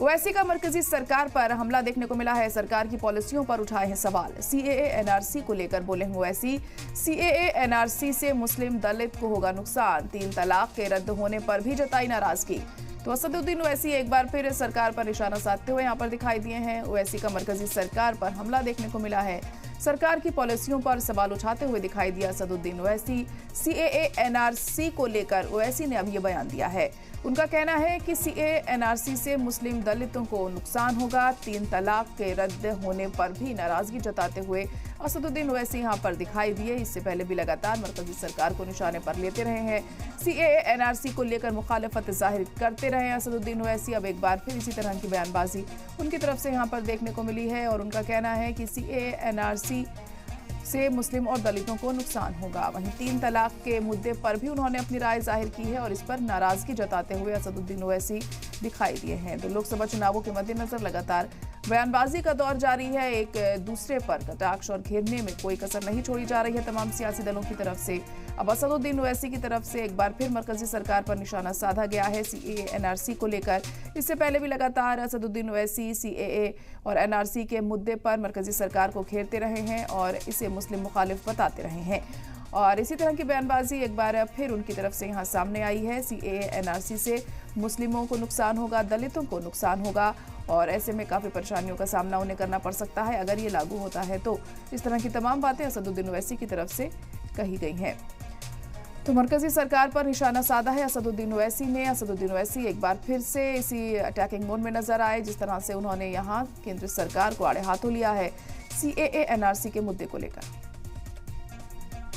ओवैसी का मरकजी सरकार पर हमला देखने को मिला है। सरकार की पॉलिसियों पर उठाए हैं सवाल। सीएए एनआरसी को लेकर बोले हैं ओवैसी। सीएए एनआरसी से मुस्लिम दलित को होगा नुकसान। 3 तलाक के रद्द होने पर भी जताई नाराजगी। तो असदुद्दीन ओवैसी एक बार फिर सरकार पर निशाना साधते हुए यहां पर दिखाई दिए हैं। ओवैसी का मरकजी सरकार पर हमला देखने को मिला है। सरकार की पॉलिसियों पर सवाल उठाते हुए दिखाई दिया असदुद्दीन ओवैसी। सीएए एनआरसी को लेकर ओवैसी ने अब ये बयान दिया है। उनका कहना है कि सीएए एनआरसी से मुस्लिम दलितों को नुकसान होगा। 3 तलाक के रद्द होने पर भी नाराजगी जताते हुए असदुद्दीन ओवैसी यहां पर दिखाई दिए। इससे पहले भी लगातार मरकजी सरकार को निशाने पर लेते रहे हैं। सीएए एनआरसी को लेकर मुखालफत जाहिर करते रहे हैं असदुद्दीन ओवैसी। अब एक बार फिर इसी तरह की बयानबाजी उनकी तरफ से यहां पर देखने को मिली है और उनका कहना है कि सीएए एनआरसी से मुस्लिम और दलितों को नुकसान होगा। वहीं 3 तलाक के मुद्दे पर भी उन्होंने अपनी राय जाहिर की है और इस पर नाराजगी जताते हुए असदुद्दीन ओवैसी दिखाई दिए हैं। तो लोकसभा चुनावों के मद्देनजर लगातार बयानबाजी का दौर जारी है। एक दूसरे पर कटाक्ष और घेरने में कोई कसर नहीं छोड़ी जा रही है तमाम सियासी दलों की तरफ से। अब असदुद्दीन ओवैसी की तरफ से एक बार फिर मरकजी सरकार पर निशाना साधा गया है सीएए एनआरसी को लेकर। इससे पहले भी लगातार असदुद्दीन ओवैसी सीएए और एनआरसी के मुद्दे पर मरकजी सरकार को घेरते रहे हैं और इसे मुस्लिम मुखालिफ बताते रहे हैं। और इसी तरह की बयानबाजी एक बार फिर उनकी तरफ से यहाँ सामने आई है। सीएए एनआरसी से मुस्लिमों को नुकसान होगा, दलितों को नुकसान होगा और ऐसे में काफ़ी परेशानियों का सामना उन्हें करना पड़ सकता है अगर ये लागू होता है तो। इस तरह की तमाम बातें असदुद्दीन ओवैसी की तरफ से कही गई हैं। तो मरकजी सरकार पर निशाना साधा है असदुद्दीन ओवैसी ने। असदुद्दीन ओवैसी एक बार फिर से इसी अटैकिंग मोड में नजर आए जिस तरह से उन्होंने यहाँ केंद्र सरकार को आड़े हाथों लिया है सीएए एनआरसी के मुद्दे को लेकर।